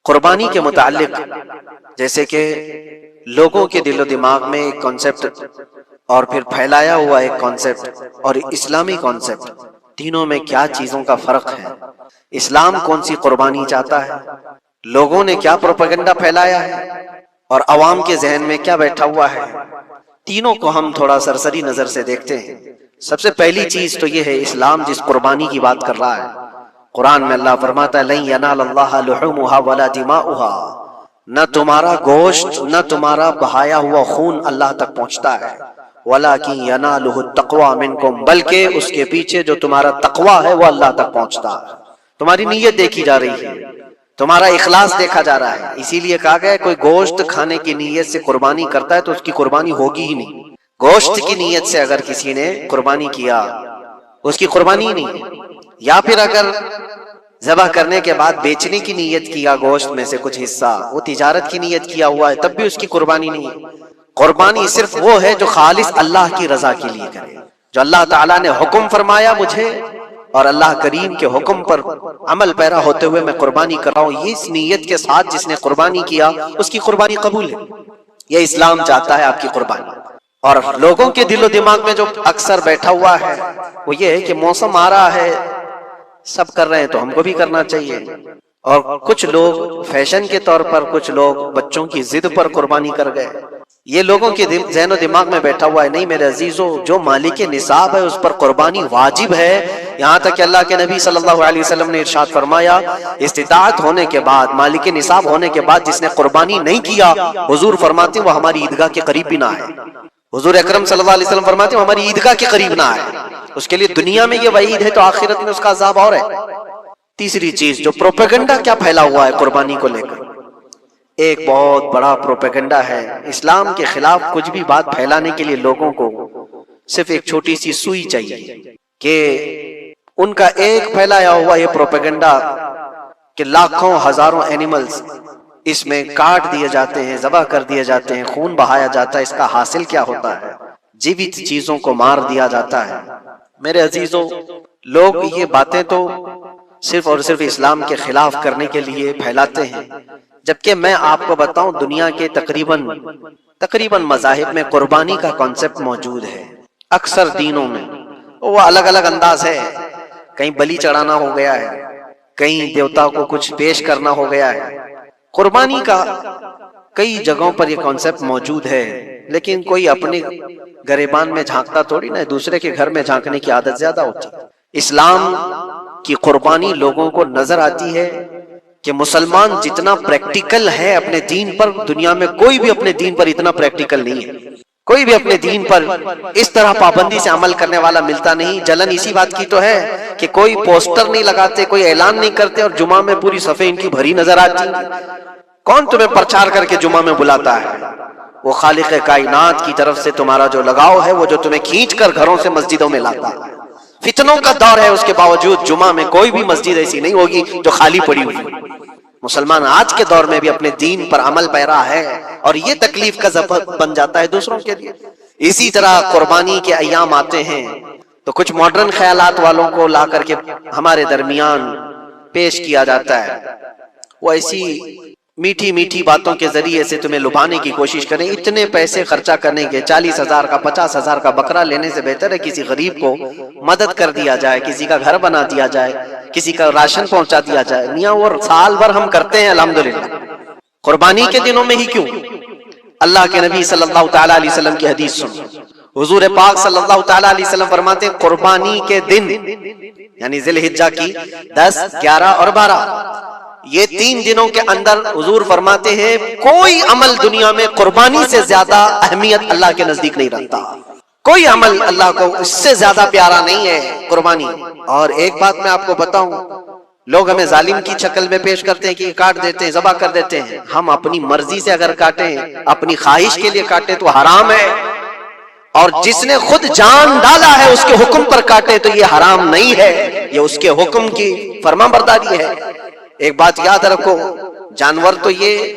قربانی کے متعلق جیسے کہ لوگوں کے دل و دماغ میں ایک کانسیپٹ اور پھر پھیلایا ہوا ایک کانسیپٹ اور اسلامی کانسیپٹ، تینوں میں کیا چیزوں کا فرق ہے، اسلام کون سی قربانی چاہتا ہے، لوگوں نے کیا پروپیگنڈا پھیلایا ہے اور عوام کے ذہن میں کیا بیٹھا ہوا ہے، تینوں کو ہم تھوڑا سرسری نظر سے دیکھتے ہیں۔ سب سے پہلی چیز تو یہ ہے، اسلام جس قربانی کی بات کر رہا ہے، قرآن میں اللہ فرماتا ہے لن ینال اللہ لحومها ولا دماؤها، نہ تمہارا گوشت نہ تمہارا بہایا ہوا خون اللہ تک پہنچتا ہے، ولکن ینالہ التقوی منکم، بلکہ اس کے پیچھے جو تمہارا تقوی ہے وہ اللہ تک پہنچتا ہے۔ تمہاری نیت دیکھی جا رہی ہے، تمہارا اخلاص دیکھا جا رہا ہے۔ اسی لیے کہا گیا ہے کوئی گوشت کھانے کی نیت سے قربانی کرتا ہے تو اس کی قربانی ہوگی ہی نہیں۔ گوشت کی نیت سے اگر کسی نے قربانی کیا اس کی قربانی نہیں، یا پھر اگر ذبح کرنے کے بعد بیچنے کی نیت کیا گوشت میں سے کچھ حصہ، وہ تجارت کی نیت کیا ہوا ہے، تب بھی اس کی قربانی نہیں ہے۔ قربانی صرف وہ ہے جو خالص اللہ کی رضا کے لیے کرے، جو اللہ تعالیٰ نے حکم فرمایا مجھے اور اللہ کریم کے حکم پر عمل پیرا ہوتے ہوئے میں قربانی کر رہا ہوں، اس نیت کے ساتھ جس نے قربانی کیا اس کی قربانی قبول ہے۔ یہ اسلام چاہتا ہے آپ کی قربانی۔ اور لوگوں کے دل و دماغ میں جو اکثر بیٹھا ہوا ہے وہ یہ ہے کہ موسم آ رہا ہے، سب کر رہے ہیں تو ہم کو بھی کرنا چاہیے، اور کچھ لوگ فیشن کے طور پر، کچھ لوگ بچوں کی ضد پر قربانی کر گئے۔ یہ لوگوں کے ذہن و دماغ میں بیٹھا ہوا ہے۔ نہیں میرے عزیزو، جو مالک نصاب ہے اس پر قربانی واجب ہے، یہاں تک کہ اللہ کے نبی صلی اللہ علیہ وسلم نے ارشاد فرمایا استطاعت ہونے کے بعد، مالک نصاب ہونے کے بعد جس نے قربانی نہیں کیا، حضور فرماتے ہیں وہ ہماری عیدگاہ کے قریب بھی نہ آئے۔ حضور اکرم صلی اللہ علیہ وسلم فرماتے ہیں وہ ہماری عیدگاہ کے قریب نہ آئے۔ اس کے لیے دنیا میں یہ وعید ہے تو آخرت میں اس کا عذاب اور ہے۔ تیسری چیز، جو پروپیگنڈا کیا پھیلا ہوا ہے قربانی کو لے کر، ایک بہت بڑا پروپیگنڈا ہے۔ اسلام کے خلاف کچھ بھی بات پھیلانے کے لیے لوگوں کو صرف ایک چھوٹی سی سوئی چاہیے کہ ان کا ایک پھیلایا ہوا یہ پروپیگنڈا کہ لاکھوں ہزاروں اینیملز اس میں کاٹ دیے جاتے ہیں، ذبح کر دیے جاتے ہیں، خون بہایا جاتا ہے، اس کا حاصل کیا ہوتا ہے؟ جیوت چیزوں کو مار دیا جاتا ہے۔ میرے عزیزوں، لوگ یہ باتیں تو صرف اور صرف اسلام کے خلاف کرنے کے لیے پھیلاتے ہیں، جبکہ میں آپ کو بتاؤں دنیا کے تقریباً مذاہب میں قربانی کا کانسیپٹ موجود ہے۔ اکثر دینوں میں وہ الگ الگ انداز ہے، کہیں بلی چڑھانا ہو گیا ہے، کہیں دیوتا کو کچھ پیش کرنا ہو گیا ہے۔ قربانی کا کئی جگہوں پر یہ کانسیپٹ موجود ہے، لیکن کوئی اپنے گریبان میں جھانکتا تھوڑی نہ، دوسرے کے گھر میں جھانکنے کی عادت زیادہ ہوتی ہے۔ اسلام کی قربانی لوگوں کو نظر آتی ہے کہ مسلمان جتنا پریکٹیکل ہے اپنے دین پر، دنیا میں کوئی بھی اپنے دین پر اتنا پریکٹیکل نہیں ہے۔ کوئی بھی اپنے دین پر اس طرح پابندی سے عمل کرنے والا ملتا نہیں۔ جلن اسی بات کی تو ہے کہ کوئی پوسٹر نہیں لگاتے، کوئی اعلان نہیں کرتے، اور جمعہ میں پوری صفیں ان کی بھری نظر آتی۔ کون تمہیں پرچار کر کے جمعہ میں بلاتا ہے؟ وہ خالق کائنات کی طرف سے تمہارا جو لگاؤ ہے، وہ جو تمہیں کھینچ کر گھروں سے مسجدوں میں لاتا ہے۔ فتنوں کا دور ہے، اس کے باوجود جمعہ میں کوئی بھی مسجد ایسی نہیں ہوگی جو خالی پڑی ہوئی۔ مسلمان آج کے دور میں بھی اپنے دین پر عمل پیرا ہے، اور یہ تکلیف کا سبب بن جاتا ہے دوسروں کے لیے۔ اسی طرح قربانی کے ایام آتے ہیں تو کچھ ماڈرن خیالات والوں کو لا کر کے ہمارے درمیان پیش کیا جاتا ہے۔ وہ ایسی میٹھی میٹھی باتوں کے ذریعے سے تمہیں لبھانے کی کوشش کریں۔ اتنے پیسے خرچہ کرنے کے، 40,000 کا 50,000 کا بکرا لینے سے بہتر ہے کسی غریب کو مدد کر دیا جائے، کسی کا گھر بنا دیا جائے، کسی کا راشن پہنچا دیا جائے۔ میاں وہ سال بھر ہم کرتے ہیں الحمدللہ، قربانی کے دنوں میں ہی کیوں؟ اللہ کے نبی صلی اللہ تعالیٰ علیہ وسلم کی حدیث سن، حضور پاک صلی اللہ تعالیٰ علیہ وسلم فرماتے ہیں قربانی کے دن، یعنی ذی الحجہ کی 10، 11 اور 12، یہ 3 دنوں کے اندر حضور فرماتے ہیں کوئی عمل دنیا میں قربانی سے زیادہ اہمیت اللہ کے نزدیک نہیں رکھتا۔ کوئی عمل اللہ کو اس سے زیادہ پیارا نہیں ہے قربانی۔ اور ایک بات میں آپ کو بتاؤں، لوگ ہمیں ظالم کی شکل میں پیش کرتے ہیں کہ کاٹ دیتے ہیں، ذبح کر دیتے ہیں۔ ہم اپنی مرضی سے اگر کاٹیں، اپنی خواہش کے لیے کاٹیں تو حرام ہے، اور جس نے خود جان ڈالا ہے اس کے حکم پر کاٹے تو یہ حرام نہیں ہے، یہ اس کے حکم کی فرمانبرداری ہے۔ ایک بات یاد رکھو، جانور تو یہ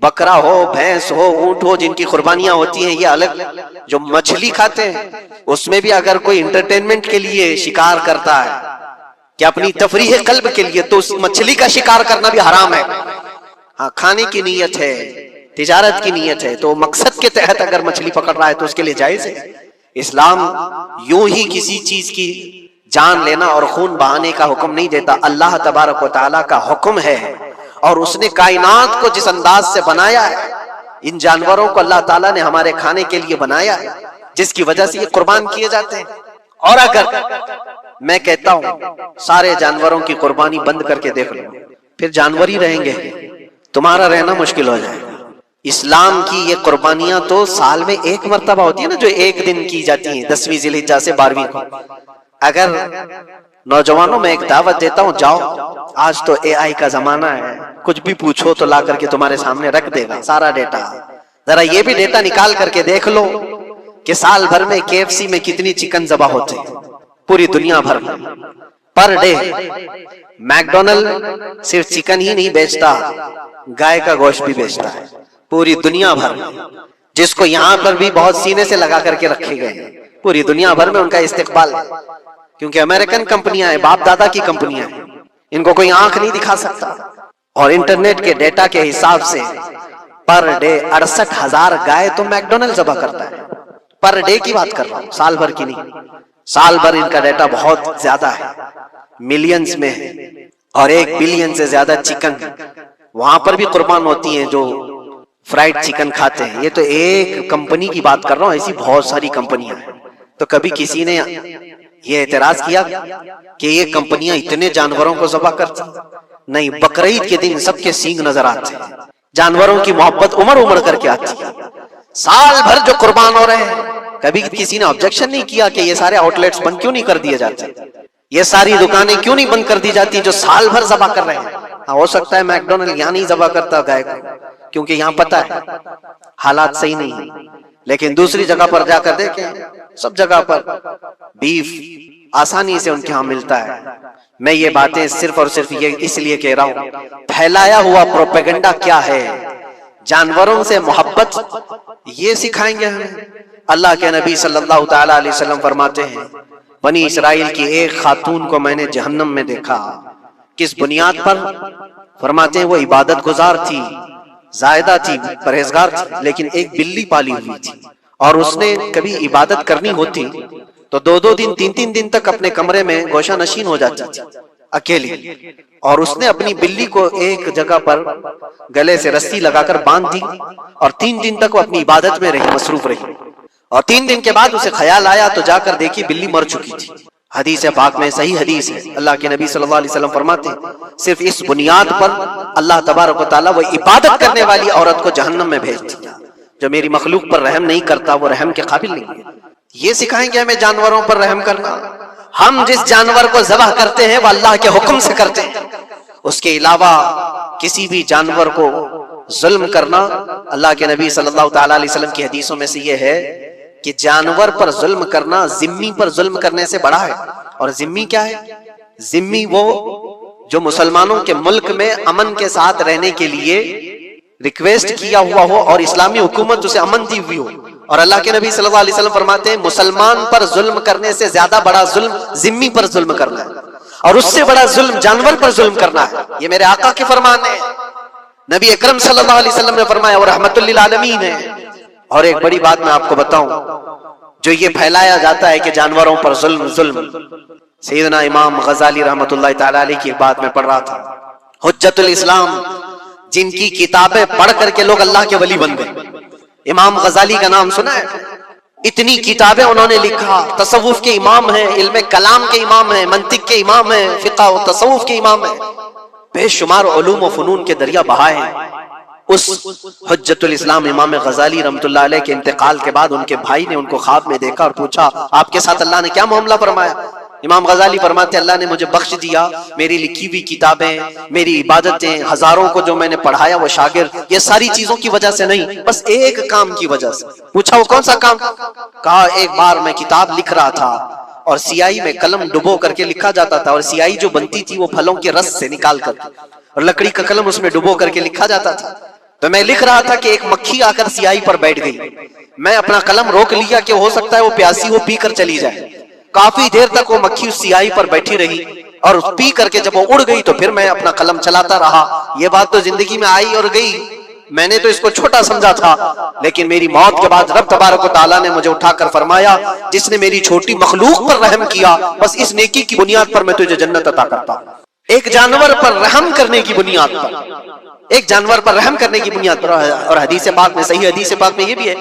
بکرا ہو، بھینس ہو، اونٹ ہو، جن کی قربانیاں ہوتی ہیں یہ الگ۔ جو مچھلی کھاتے ہیں اس میں بھی اگر کوئی انٹرٹینمنٹ کے لیے شکار کرتا ہے کہ اپنی تفریح قلب کے لیے، تو اس مچھلی کا شکار کرنا بھی حرام ہے۔ ہاں کھانے کی نیت ہے، تجارت کی نیت ہے، تو مقصد کے تحت اگر مچھلی پکڑ رہا ہے تو اس کے لیے جائز ہے۔ اسلام یوں ہی کسی چیز کی جان لینا اور خون بہانے کا حکم نہیں دیتا، اللہ تبارک و تعالیٰ کا حکم ہے، اور اس نے کائنات کو جس انداز سے بنایا ہے، ان جانوروں کو اللہ تعالیٰ نے ہمارے کھانے کے لیے بنایا ہے، جس کی وجہ سے یہ قربان کیے جاتے ہیں۔ اور اگر میں کہتا ہوں سارے جانوروں کی قربانی بند کر کے دیکھ لو، پھر جانور ہی رہیں گے، تمہارا رہنا مشکل ہو جائے گا۔ اسلام کی یہ قربانیاں تو سال میں ایک مرتبہ ہوتی ہے نا، جو ایک دن کی جاتی ہیں، 10ویں ذی الحجہ سے 12ویں کو۔ اگر نوجوانوں میں ایک دعوت دیتا ہوں، جاؤ، آج تو اے آئی کا زمانہ ہے، کچھ بھی پوچھو تو لا کر کے تمہارے سامنے رکھ دے گا سارا ڈیٹا، ذرا یہ بھی ڈیٹا نکال کر کے دیکھ لو کہ سال بھر میں KFC میں کتنی چکن ذبح ہوتے ہیں، پوری دنیا بھر میں پر ڈے۔ میکڈونلڈ صرف چکن ہی نہیں بیچتا، گائے کا گوشت بھی بیچتا ہے پوری دنیا بھر میں، جس کو یہاں پر بھی بہت سینے سے لگا کر کے رکھے گئے ہیں، پوری دنیا بھر میں ان کا استقبال ہے، کیونکہ امریکن کمپنیاں ہیں، باپ دادا کی کمپنیاں ہیں، ان کو کوئی آنکھ نہیں دکھا سکتا۔ اور انٹرنیٹ کے ڈیٹا کے حساب سے پر ڈے 68,000 گائے تو میکڈونلڈ ذبح کرتا ہے، پر ڈے کی بات کر رہا ہوں، سال بھر کی نہیں، سال بھر ان کا ڈیٹا بہت زیادہ ہے، ملینز میں ہے، اور 1 بلین سے زیادہ چکن وہاں پر بھی قربان ہوتی ہیں جو فرائیڈ چکن کھاتے ہیں۔ یہ تو ایک کمپنی کی بات کر رہا ہوں، ایسی بہت ساری کمپنیاں ہیں۔ تو کبھی کسی نے یہ اعتراض کیا کہ یہ کمپنیاں اتنے جانوروں کو ذبح کرتی؟ نہیں، بقرعید کے دن سب کے سینگ نظر آتے ہیں، جانوروں کی محبت عمر عمر کر کے آتی ہے، سال بھر جو قربان ہو رہے ہیں۔ کبھی کسی نے آبجیکشن نہیں کیا کہ یہ سارے آؤٹ لیٹس بند کیوں نہیں کر دیے جاتے، یہ ساری دکانیں کیوں نہیں بند کر دی جاتی جو سال بھر ذبح کر رہے ہیں۔ ہو سکتا ہے میکڈونلڈ یہاں نہیں ذبح کرتا گائے کو، کیونکہ یہاں پتہ ہے حالات صحیح نہیں ہیں، لیکن دوسری جگہ پر جا کر دیکھیں، سب جگہ پر بیف آسانی سے ان کے ہاں ملتا ہے۔ میں یہ باتیں صرف اور صرف یہ اس لیے کہہ رہا ہوں، پھیلایا ہوا پروپیگنڈا کیا ہے، جانوروں سے محبت یہ سکھائیں گے ہمیں۔ اللہ کے نبی صلی اللہ تعالی علیہ وسلم فرماتے ہیں، بنی اسرائیل کی ایک خاتون کو میں نے جہنم میں دیکھا، کس بنیاد پر؟ فرماتے ہیں وہ عبادت گزار تھی، زاہدہ تھی، پرہیزگار تھی، لیکن ایک بلی پالی ہوئی تھی، اور اس نے کبھی عبادت کرنی ہوتی تو 2 دن 3 دن تک اپنے کمرے میں گوشہ نشین ہو جاتی تھی اکیلی، اور اس نے اپنی بلی کو ایک جگہ پر گلے سے رسی لگا کر باندھ دی، اور 3 دن تک وہ اپنی عبادت میں رہی، مصروف رہی، اور 3 دن کے بعد اسے خیال آیا تو جا کر دیکھی بلی مر چکی تھی۔ حدیث پاک میں صحیح حدیث ہے، اللہ کے نبی صلی اللہ علیہ وسلم فرماتے ہیں صرف اس بنیاد پر اللہ تبارک و تعالیٰ وہ عبادت کرنے والی عورت کو جہنم میں بھیج دیا، جو میری مخلوق پر رحم نہیں کرتا وہ رحم کے قابل نہیں ہے۔ یہ سکھائیں گے ہمیں جانوروں پر رحم کرنا؟ ہم جس جانور کو ذبح کرتے ہیں وہ اللہ کے حکم سے کرتے ہیں، اس کے علاوہ کسی بھی جانور کو ظلم کرنا، اللہ کے نبی صلی اللہ تعالیٰ علیہ وسلم کی حدیثوں میں سے یہ ہے کہ جانور پر ظلم کرنا ذمی پر ظلم کرنے سے بڑا ہے۔ اور ذمی کیا ہے؟ ذمی وہ جو مسلمانوں کے ملک میں امن کے ساتھ رہنے کے لیے ریکویسٹ کیا ہوا ہو اور اسلامی حکومت اسے امن دی ہوئی ہو، اور اللہ کے نبی صلی اللہ علیہ وسلم فرماتے ہیں مسلمان پر ظلم کرنے سے زیادہ بڑا ظلم ذمی پر ظلم کرنا ہے، اور اس سے بڑا ظلم جانور پر ظلم کرنا ہے۔ یہ میرے آقا کے فرمان ہے، نبی اکرم صلی اللہ علیہ وسلم نے فرمایا، وہ رحمت للعالمین ہے۔ اور ایک بڑی بات میں آپ کو بتاؤں، جو یہ پھیلایا جاتا ہے کہ جانوروں پر ظلم، سیدنا امام غزالی رحمت اللہ تعالی علیہ کی ایک بات میں پڑھ رہا تھا، حجت الاسلام، جن کی کتابیں پڑھ کر کے لوگ اللہ کے ولی بن گئے۔ امام غزالی کا نام سنا ہے؟ اتنی کتابیں انہوں نے لکھا، تصوف کے امام ہیں، علم کلام کے امام ہیں، منطق کے امام ہیں، فقہ و تصوف کے امام ہیں، بے شمار علوم و فنون کے دریا بہائے ہیں۔ اس حجت الاسلام امام غزالی رحمت اللہ علیہ کے انتقال کے بعد ان کے بھائی نے ان کو خواب میں دیکھا اور پوچھا، آپ کے ساتھ اللہ نے کیا معاملہ فرمایا؟ امام غزالی فرماتے اللہ نے مجھے بخش دیا، میری لکھی ہوئی کتابیں، میری عبادتیں، ہزاروں کو جو میں نے پڑھایا وہ شاگرد، یہ ساری چیزوں کی وجہ سے نہیں، بس ایک کام کی وجہ سے۔ پوچھا وہ کون سا کام؟ کہا ایک بار میں کتاب لکھ رہا تھا اور سیاہی میں قلم ڈبو کر کے لکھا جاتا تھا، اور سیاہی جو بنتی تھی وہ پھلوں کے رس سے نکال کر، اور لکڑی کا قلم اس میں ڈبو کر کے لکھا جاتا تھا۔ تو میں لکھ رہا تھا کہ ایک مکھی آ کر سیاہی پر بیٹھ گئی، میں اپنا قلم روک لیا کہ ہو سکتا ہے وہ پیاسی ہو، پی کر چلی جائے۔ کافی دیر تک وہ مکھی اس سیاہی پر بیٹھی رہی، اور پی کر کے جب وہ اڑ گئی تو پھر میں اپنا قلم چلاتا رہا. یہ بات تو زندگی میں آئی اور گئی, میں نے تو اس کو چھوٹا سمجھا تھا, لیکن میری موت کے بعد رب تبارک و تعالیٰ نے مجھے اٹھا کر فرمایا جس نے میری چھوٹی مخلوق پر رحم کیا بس اس نیکی کی بنیاد پر میں تجھے جنت عطا کرتا ہوں. ایک جانور پر رحم کرنے کی بنیاد پر, ایک جانور پر رحم کرنے کی بنیاد پر. اور حدیث پاک میں, صحیح حدیث پاک میں یہ بھی ہے,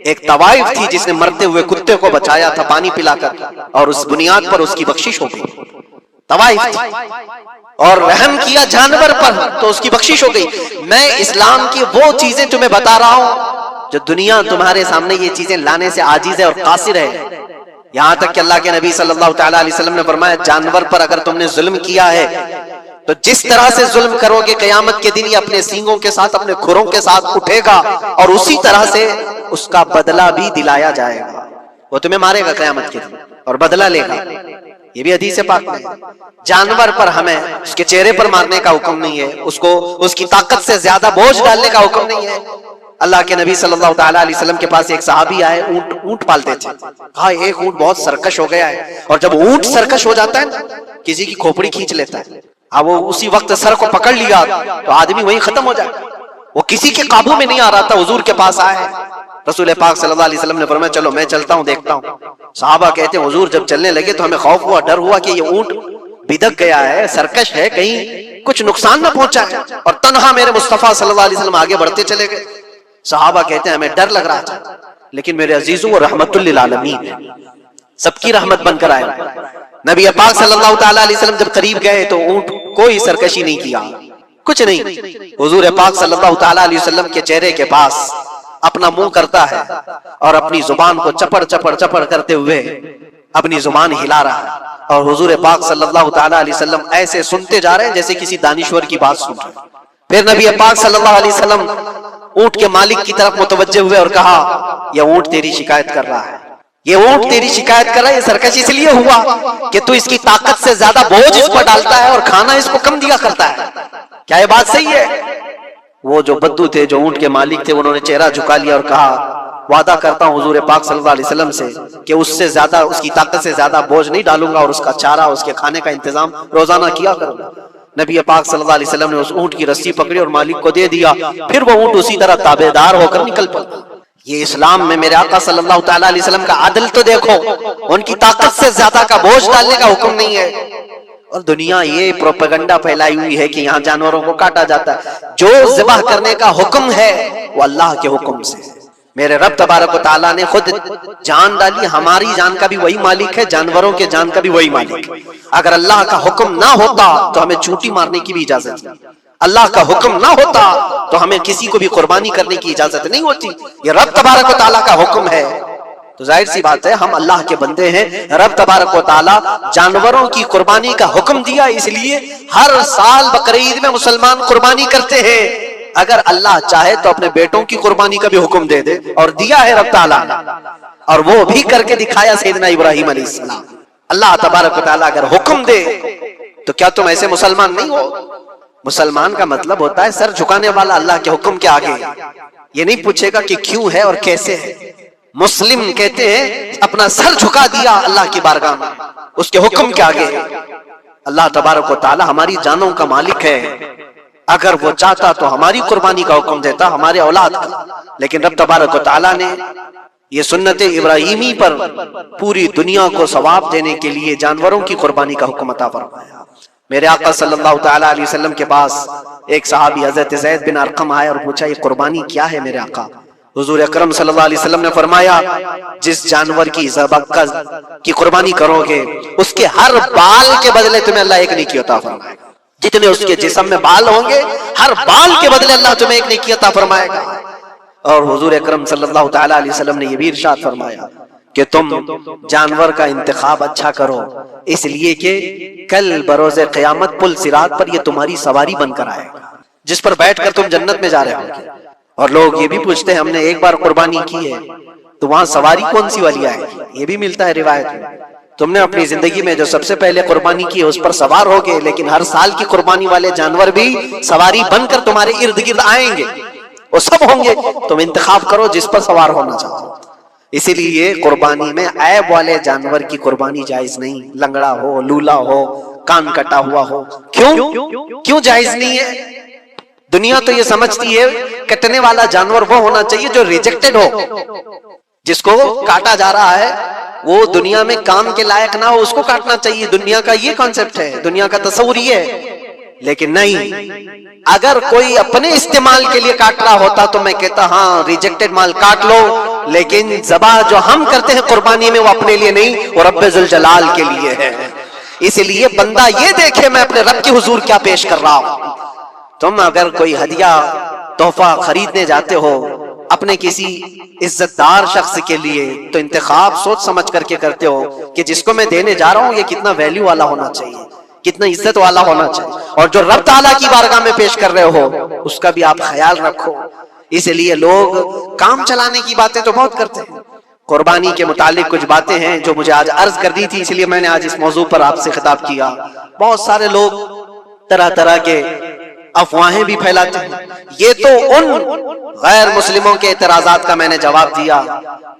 ایک طوائف تھی جس نے مرتے ہوئے کتے کو بچایا تھا پانی پلا کر, اور اس بنیاد پر اس کی بخشش ہو گئی. طوائف تھی اور رحم کیا جانور پر تو اس کی بخشش ہو گئی. میں اسلام کی وہ چیزیں تمہیں بتا رہا ہوں جو دنیا تمہارے سامنے یہ چیزیں لانے سے عاجز ہے اور قاصر ہے. یہاں تک کہ اللہ کے نبی صلی اللہ تعالی علیہ وسلم نے فرمایا جانور پر اگر تم نے ظلم کیا ہے تو جس طرح سے ظلم کرو گے قیامت کے دن یہ اپنے سینگوں کے ساتھ اپنے کھروں کے ساتھ اٹھے گا اور اسی طرح سے اس کا بدلہ بھی دلایا جائے گا. وہ تمہیں مارے گا قیامت کے دن اور بدلہ لے گا. یہ بھی حدیث پاک میں. جانور پر ہمیں اس کے چہرے پر مارنے کا حکم نہیں ہے, اس کو اس کی طاقت سے زیادہ بوجھ ڈالنے کا حکم نہیں ہے. اللہ کے نبی صلی اللہ تعالی علیہ وسلم کے پاس ایک صحابی آئے, اونٹ پالتے تھے. کہا ایک اونٹ بہت سرکش ہو گیا ہے, اور جب اونٹ سرکش ہو جاتا ہے نا کسی کی کھوپڑی کھینچ لیتا ہے, اب وہ اسی وقت سر کو پکڑ لیا تو آدمی وہیں ختم ہو جائے. وہ کسی کے قابو میں نہیں آ رہا تھا, حضور کے پاس آئے. رسول پاک صلی اللہ علیہ وسلم نے فرمایا چلو میں چلتا ہوں دیکھتا ہوں. صحابہ کہتے ہیں حضور جب چلنے لگے تو ہمیں خوف ہوا, ڈر ہوا کہ یہ اونٹ بدک گیا ہے, سرکش ہے, کہیں کچھ نقصان نہ پہنچا ہے. اور تنہا میرے مصطفیٰ صلی اللہ علیہ وسلم آگے بڑھتے چلے گئے. صحابہ کہتے ہیں ہمیں ڈر لگ رہا تھا, لیکن میرے عزیزوں وہ رحمت للعالمین ہے, سب کی رحمت بن کر آئے. نبی پاک صلی اللہ تعالی علیہ وسلم جب قریب گئے تو اونٹ کوئی سرکشی نہیں کیا, کچھ نہیں. حضور پاک صلی اللہ تعالی علیہ وسلم کے چہرے کے پاس اپنا منہ کرتا ہے اور اپنی زبان کو چپڑ چپڑ چپڑ کرتے ہوئے اپنی زبان ہلا رہا ہے, اور حضور پاک صلی اللہ تعالی علیہ وسلم ایسے سنتے جا رہے ہیں جیسے کسی دانشور کی بات سن رہے. پھر نبی پاک صلی اللہ علیہ وسلم اونٹ کے مالک کی طرف متوجہ ہوئے اور کہا یہ اونٹ تیری شکایت کر رہا ہے, یہ اونٹ تیری شکایت کر رہا ہے. یہ سرکش اس لیے ہوا کہ تو اس کی طاقت سے زیادہ بوجھ اس پر ڈالتا ہے اور کھانا اس کو کم دیا کرتا ہے. کیا یہ بات صحیح ہے؟ وہ جو بدو تھے, جو اونٹ کے مالک تھے, انہوں نے چہرہ جھکا لیا اور کہا وعدہ کرتا ہوں حضور پاک صلی اللہ علیہ وسلم سے کہ اس سے زیادہ, اس کی طاقت سے زیادہ بوجھ نہیں ڈالوں گا, اور اس کا چارہ, اس کے کھانے کا انتظام روزانہ کیا کروں گا. نبی پاک صلی اللہ علیہ وسلم نے اس اونٹ کی رسی پکڑی اور مالک کو دے دیا. پھر وہ اونٹ اسی طرح تابعدار ہو کر نکل پڑا. یہ اسلام میں میرے آقا صلی اللہ تعالی علیہ وسلم کا عدل تو دیکھو, ان کی طاقت سے زیادہ کا بوجھ ڈالنے کا حکم نہیں ہے. اور دنیا یہ پروپیگنڈا پھیلائی ہوئی ہے کہ یہاں جانوروں کو کاٹا جاتا ہے. جو ذبح کرنے کا حکم ہے وہ اللہ کے حکم سے. میرے رب تبارک و تعالیٰ نے خود جان ڈالی, ہماری جان کا بھی وہی مالک ہے, جانوروں کے جان کا بھی وہی مالک ہے. اگر اللہ کا حکم نہ ہوتا تو ہمیں چونٹی مارنے کی بھی اجازت نہیں, اللہ کا حکم نہ ہوتا تو ہمیں کسی کو بھی قربانی کرنے کی اجازت نہیں ہوتی. یہ رب تبارک و تعالیٰ کا حکم ہے. تو ظاہر سی بات ہے ہم اللہ کے بندے ہیں. رب تبارک و تعالیٰ جانوروں کی قربانی کا حکم دیا, اس لیے ہر سال بقرعید میں مسلمان قربانی کرتے ہیں. اگر اللہ چاہے تو اپنے بیٹوں کی قربانی کا بھی حکم دے دے, اور دیا ہے رب تعالیٰ نے, اور وہ بھی کر کے دکھایا سیدنا ابراہیم علیہ السلام. اللہ تبارک و تعالیٰ اگر حکم دے تو کیا تم ایسے مسلمان نہیں ہو؟ مسلمان کا مطلب ہوتا ہے سر جھکانے والا اللہ کے حکم کے آگے. یہ نہیں پوچھے گا کہ کیوں ہے اور کیسے ہے. مسلم کہتے ہیں اپنا سر جھکا دیا اللہ کی بارگاہ میں, اس کے حکم کے آگے. اللہ تبارک و تعالی ہماری جانوں کا مالک ہے. اگر وہ چاہتا تو ہماری قربانی کا حکم دیتا, ہمارے اولاد کا, لیکن رب تبارک و تعالی نے یہ سنت ابراہیمی پر پوری دنیا کو ثواب دینے کے لیے جانوروں کی قربانی کا حکم عطا فرمایا. میرے آقا صلی اللہ تعالی علیہ وسلم کے پاس ایک صحابی حضرت زید بن ارقم آئے اور پوچھا یہ قربانی کیا ہے میرے آقا؟ حضور اکرم صلی اللہ علیہ وسلم نے فرمایا جس جانور کی ذبح کی قربانی کرو گے اس کے ہر بال کے بدلے تمہیں اللہ ایک نیکی عطا فرمائے گا. جتنے اس کے جسم میں بال ہوں گے ہر بال کے بدلے اللہ تمہیں ایک نیکی عطا فرمائے گا. اور حضور اکرم صلی اللہ تعالی علیہ وسلم نے یہ بھی ارشاد فرمایا کہ تم جانور کا انتخاب اچھا کرو, اس لیے کہ کل بروز قیامت پل صراط پر یہ تمہاری سواری بن کر آئے گا جس پر بیٹھ کر تم جنت میں جا رہے ہو. اور لوگ یہ بھی پوچھتے ہیں ہم نے ایک بار قربانی کی ہے تو وہاں سواری کون سی والی آئے گی؟ یہ بھی ملتا ہے روایت میں. تم نے اپنی زندگی میں جو سب سے پہلے قربانی کی ہے اس پر سوار ہوگے, لیکن ہر سال کی قربانی والے جانور بھی سواری بن کر تمہارے ارد گرد آئیں گے, وہ سب ہوں گے. تم انتخاب کرو جس پر سوار ہونا چاہتے ہو. اسی لیے قربانی میں عیب والے جانور کی قربانی جائز نہیں. لنگڑا ہو, لولا ہو, کان کٹا ہوا ہو. کیوں جائز نہیں ہے؟ دنیا تو یہ سمجھتی ہے کٹنے والا جانور وہ ہونا چاہیے جو ریجیکٹڈ ہو. جس کو کاٹا جا رہا ہے وہ دنیا میں کام کے لائق نہ ہو، اس کو کاٹنا چاہیے. دنیا کا یہ کانسیپٹ ہے، دنیا کا تصور یہ ہے. لیکن نہیں، اگر کوئی اپنے استعمال کے لیے کاٹ رہا ہوتا تو میں کہتا ہاں ریجیکٹڈ مال کاٹ لو، لیکن ذبح جو ہم کرتے ہیں قربانی میں وہ اپنے لیے نہیں، وہ رب ذوالجلال کے لیے ہے. اس لیے بندہ یہ دیکھے میں اپنے رب کے حضور کیا پیش کر رہا ہوں. تم اگر کوئی ہدیہ تحفہ خریدنے جاتے ہو اپنے کسی عزت دار شخص کے لیے تو انتخاب سوچ سمجھ کر کے کرتے ہو کہ جس کو میں دینے جا رہا ہوں یہ کتنا ویلیو والا ہونا چاہیے، کتنا عزت والا ہونا چاہیے، اور جو رب تعالیٰ کی بارگاہ میں پیش کر رہے ہو اس کا بھی آپ خیال رکھو. اس لیے لوگ کام چلانے کی باتیں تو بہت کرتے ہیں. قربانی کے متعلق کچھ باتیں ہیں جو مجھے آج عرض کرنی تھی، اس لیے میں نے آج اس موضوع پر آپ سے خطاب کیا. بہت سارے لوگ طرح طرح کے افواہیں بھی پھیلاتے ہیں. یہ تو ان غیر مسلموں کے اعتراضات کا میں نے جواب دیا.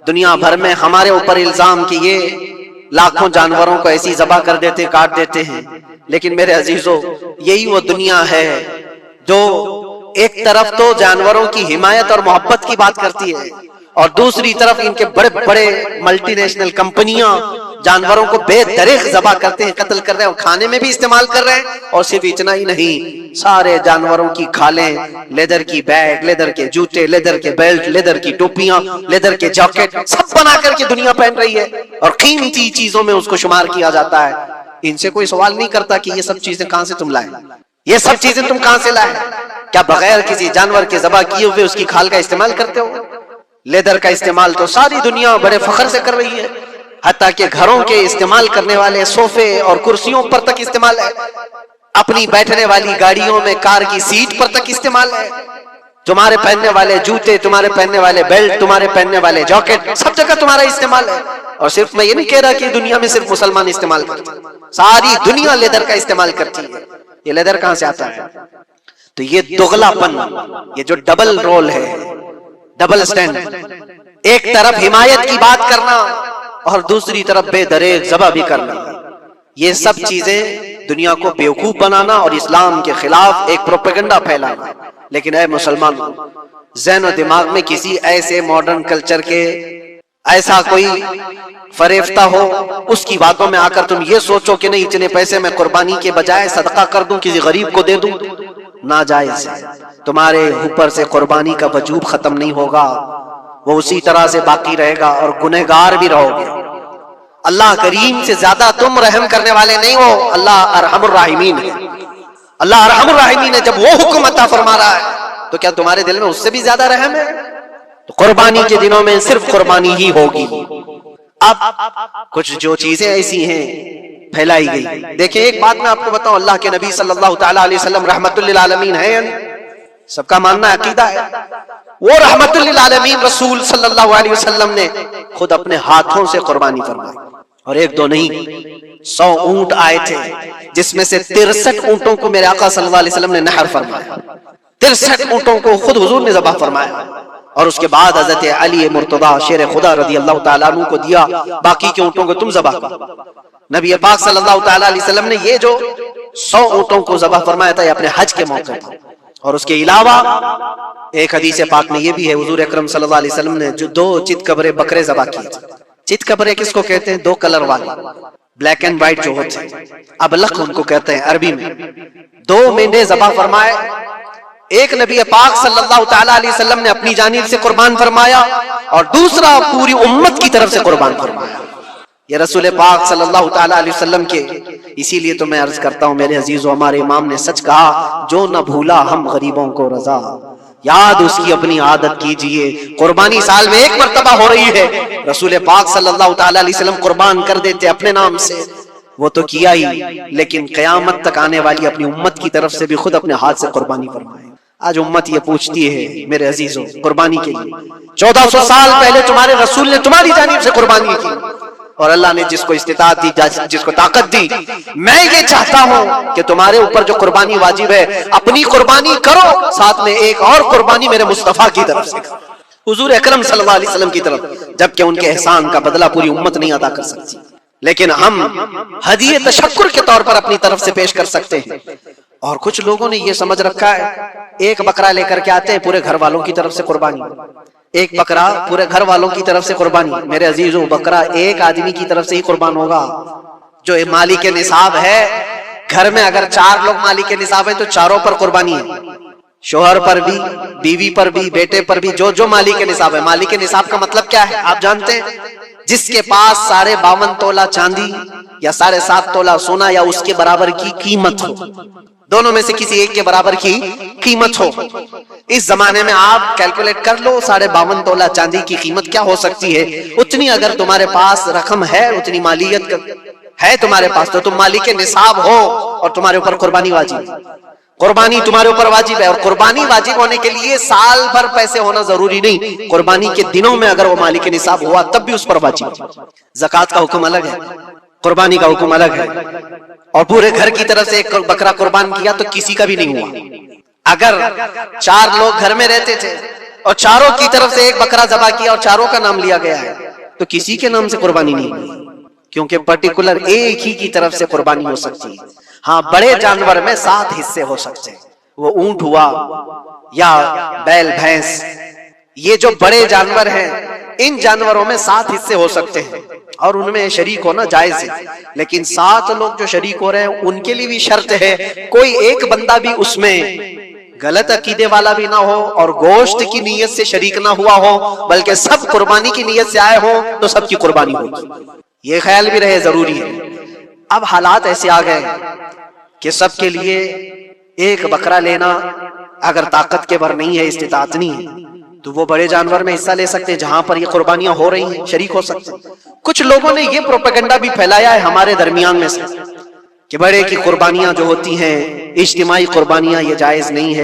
دنیا بھر میں ہمارے اوپر الزام کہ یہ لاکھوں جانوروں کو ایسی ذبح کر دیتے، کاٹ دیتے ہیں. لیکن میرے عزیزو، یہی وہ دنیا ہے جو ایک طرف تو جانوروں کی حمایت اور محبت کی بات کرتی ہے اور دوسری طرف ان کے بڑے بڑے ملٹی نیشنل کمپنیاں جانوروں کو بے دریغ ذبح کرتے ہیں، قتل کر رہے ہیں، کھانے میں بھی استعمال کر رہے ہیں. اور صرف اتنا ہی نہیں، سارے جانوروں کی کھالیں، لیدر کی بیگ، لیدر کے جوتے، لیدر کے بیلٹ، لیدر کی ٹوپیاں، لیدر کے جاکٹ سب بنا کر کے دنیا پہن رہی ہے اور قیمتی چیزوں میں اس کو شمار کیا جاتا ہے. ان سے کوئی سوال نہیں کرتا کہ یہ سب چیزیں کہاں سے تم لائے، یہ سب چیزیں تم کہاں سے لائے. کیا بغیر کسی جانور کے ذبح کیے ہوئے اس کی کھال کا استعمال کرتے ہو؟ لیدر کا استعمال تو ساری دنیا بڑے فخر سے کر رہی ہے، حتیٰ کہ گھروں کے استعمال کرنے والے صوفے اور کرسیوں پر تک استعمال ہے، اپنی بیٹھنے والی گاڑیوں میں کار کی سیٹ پر تک استعمال ہے. تمہارے پہننے والے جوتے، تمہارے پہننے والے بیلٹ، تمہارے پہننے والے جاکٹ، سب جگہ تمہارا استعمال ہے. اور صرف میں یہ نہیں کہہ رہا کہ دنیا میں صرف مسلمان استعمال کرتے ہیں، ساری دنیا لیدر کا استعمال کرتی ہے. یہ لیدر کہاں سے آتا ہے؟ تو یہ دغلا پن، یہ جو ڈبل رول ہے، ڈبل سٹینڈ، ایک طرف حمایت کی بات کرنا اور دوسری طرف بے دریغ ذبح بھی کرنا، یہ سب چیزیں دنیا کو بیوقوف بنانا اور اسلام کے خلاف ایک پروپیگنڈا پھیلانا. لیکن اے مسلمان، ذہن و دماغ میں کسی ایسے ماڈرن کلچر کے ایسا کوئی فریفتہ ہو، اس کی باتوں میں آ کر تم یہ سوچو کہ نہیں اتنے پیسے میں قربانی کے بجائے صدقہ کر دوں، کسی غریب کو دے دوں، ناجائز ہے. تمہارے اوپر سے قربانی کا وجوب ختم نہیں ہوگا، وہ اسی طرح سے باقی رہے گا اور گنہگار بھی رہو گے. اللہ کریم سے زیادہ تم رحم کرنے والے نہیں ہو، اللہ ارحم الراحمین ہے. اللہ ارحم الراحمین ہے. جب وہ حکم عطا فرما رہا ہے تو کیا تمہارے دل میں اس سے بھی زیادہ رحم ہے؟ تو قربانی کے دنوں میں صرف قربانی ہی ہوگی. اب کچھ جو چیزیں ایسی ہیں پھیلائی گئی، دیکھیں ایک بات میں آپ کو بتاؤں، اللہ کے نبی صلی اللہ تعالیٰ علیہ وسلم رحمت للعالمین ہیں، سب کا ماننا عقیدہ ہے. وہ رحمت للعالمین رسول صلی اللہ علیہ وسلم نے خود اپنے ہاتھوں سے قربانی فرمائی، اور ایک دو نہیں، 100 اونٹ آئے تھے جس میں سے 63 اونٹوں کو میرے آقا صلی اللہ علیہ وسلم نے نحر فرمایا. 63 اونٹوں کو خود حضور نے ذبح فرمایا، اور اس کے بعد حضرت علی مرتضیٰ شیر خدا رضی اللہ تعالیٰ عنہ کو دیا، باقی کے اونٹوں کو تم ذبح کرو. نبی پاک صلی اللہ تعالیٰ علیہ وسلم نے یہ جو 100 اونٹوں کو ذبح فرمایا تھا یہ اپنے حج کے موقع پر. اور اس کے علاوہ ایک حدیث پاک میں یہ بھی ہے، حضور اکرم صلی اللہ علیہ وسلم نے جو 2 چت کبرے بکرے ذبح کیے تھے. چت کبرے کس کو کہتے ہیں؟ 2 کلر والے، بلیک اینڈ وائٹ جو ہوتے ہیں، ابلق ان کو کہتے ہیں عربی میں. 2 مینڈے ذبح فرمائے، ایک نبی پاک صلی اللہ تعالیٰ علیہ وسلم نے اپنی جانب سے قربان فرمایا اور دوسرا پوری امت کی طرف سے قربان فرمایا. یہ رسول پاک صلی اللہ تعالیٰ علیہ وسلم کے، اسی لیے تو میں عرض کرتا ہوں میرے عزیزو، ہمارے امام نے سچ کہا، جو نہ بھولا ہم غریبوں کو رضا، یاد اس کی اپنی عادت کیجئے. قربانی سال میں 1 مرتبہ ہو رہی ہے، رسول پاک صلی اللہ تعالیٰ علیہ وسلم قربان کر دیتے اپنے نام سے، وہ تو کیا ہی، لیکن قیامت تک آنے والی اپنی امت کی طرف سے بھی خود اپنے ہاتھ سے قربانی فرمائے. آج امت یہ پوچھتی ہے میرے عزیزو قربانی کے لیے، 1400 سال پہلے تمہارے رسول نے تمہاری جانب سے قربانی کی، اور اللہ نے جس کو استطاعت دی، جس کو طاقت دی، میں یہ چاہتا ہوں کہ تمہارے اوپر جو قربانی واجب ہے اپنی قربانی کرو، ساتھ میں ایک اور قربانی میرے مصطفیٰ کی طرف سے کرو، حضور اکرم صلی اللہ علیہ وسلم کی طرف، جبکہ ان کے احسان کا بدلہ پوری امت نہیں ادا کر سکتی. لیکن ہم ہدیہ تشکر کے طور پر اپنی طرف سے پیش کر سکتے ہیں. اور کچھ لوگوں نے یہ سمجھ رکھا ہے ایک بکرا لے کر کے آتے ہیں پورے گھر والوں کی طرف سے قربانی، ایک بکرا پورے گھر والوں کی طرف سے قربانی. میرے عزیزو، بکرا ایک آدمی کی طرف سے ہی قربان ہوگا جو مالک نصاب ہے. گھر میں اگر 4 لوگ مالک نصاب ہیں تو چاروں پر قربانی ہے، شوہر پر بھی، بیوی پر بھی، بیٹے پر بھی، جو مالک نصاب ہے. مالک نصاب کا مطلب کیا ہے آپ جانتے ہیں؟ جس کے پاس 52.5 تولہ چاندی یا 7.5 تولہ سونا یا اس کے برابر کی قیمت ہو، دونوں میں سے کسی ایک کے برابر کی قیمت ہو. اس زمانے میں آپ کیلکولیٹ کر لو 52.5 تولہ چاندی کی قیمت کیا ہو سکتی ہے. اتنی اگر تمہارے پاس رقم ہے، اتنی مالیت ہے تمہارے پاس، تو تم مالک نصاب ہو اور تمہارے اوپر قربانی واجب ہے. قربانی تمہارے اوپر واجب ہے، اور قربانی واجب ہونے کے لیے سال بھر پیسے ہونا ضروری نہیں. قربانی کے دنوں میں اگر وہ مالک نصاب ہوا تب بھی اس پر واجب ہے. زکوٰۃ کا حکم الگ ہے، قربانی کا حکم الگ ہے. اور پورے گھر کی طرف سے ایک بکرا قربان کیا تو کسی کا بھی نہیں ہوا. اگر 4 لوگ گھر میں رہتے تھے اور چاروں کی طرف سے ایک بکرا ذبح کیا اور چاروں کا نام لیا گیا ہے تو کسی کے نام سے قربانی نہیں ہوئی، کیونکہ پرٹیکولر ایک ہی کی طرف سے قربانی ہو سکتی ہے. ہاں، بڑے جانور میں 7 حصے ہو سکتے ہیں، وہ اونٹ ہوا یا بیل بھینس، یہ جو بڑے جانور ہیں ان جانوروں میں 7 حصے ہو سکتے ہیں اور ان میں شریک ہونا جائز ہے. لیکن 7 لوگ جو شریک ہو رہے ہیں ان کے لیے بھی شرط ہے کوئی ایک بندہ بھی اس میں غلط عقیدے والا بھی نہ ہو اور گوشت کی نیت سے شریک نہ ہوا ہو، بلکہ سب قربانی کی نیت سے آئے ہوں تو سب کی قربانی ہوگی. یہ خیال بھی رہے ضروری ہے. اب حالات ایسے آ گئے کہ سب کے لیے ایک بکرا لینا اگر طاقت کے بھر نہیں ہے، استطاعت نہیں ہے، تو وہ بڑے جانور میں حصہ لے سکتے ہیں جہاں پر یہ قربانیاں ہو رہی ہیں، شریک ہو سکتے ہیں. کچھ لوگوں نے یہ پروپیگنڈا بھی پھیلایا ہے ہمارے درمیان میں سے کہ بڑے کی قربانیاں جو ہوتی ہیں اجتماعی قربانیاں، یہ جائز نہیں ہے.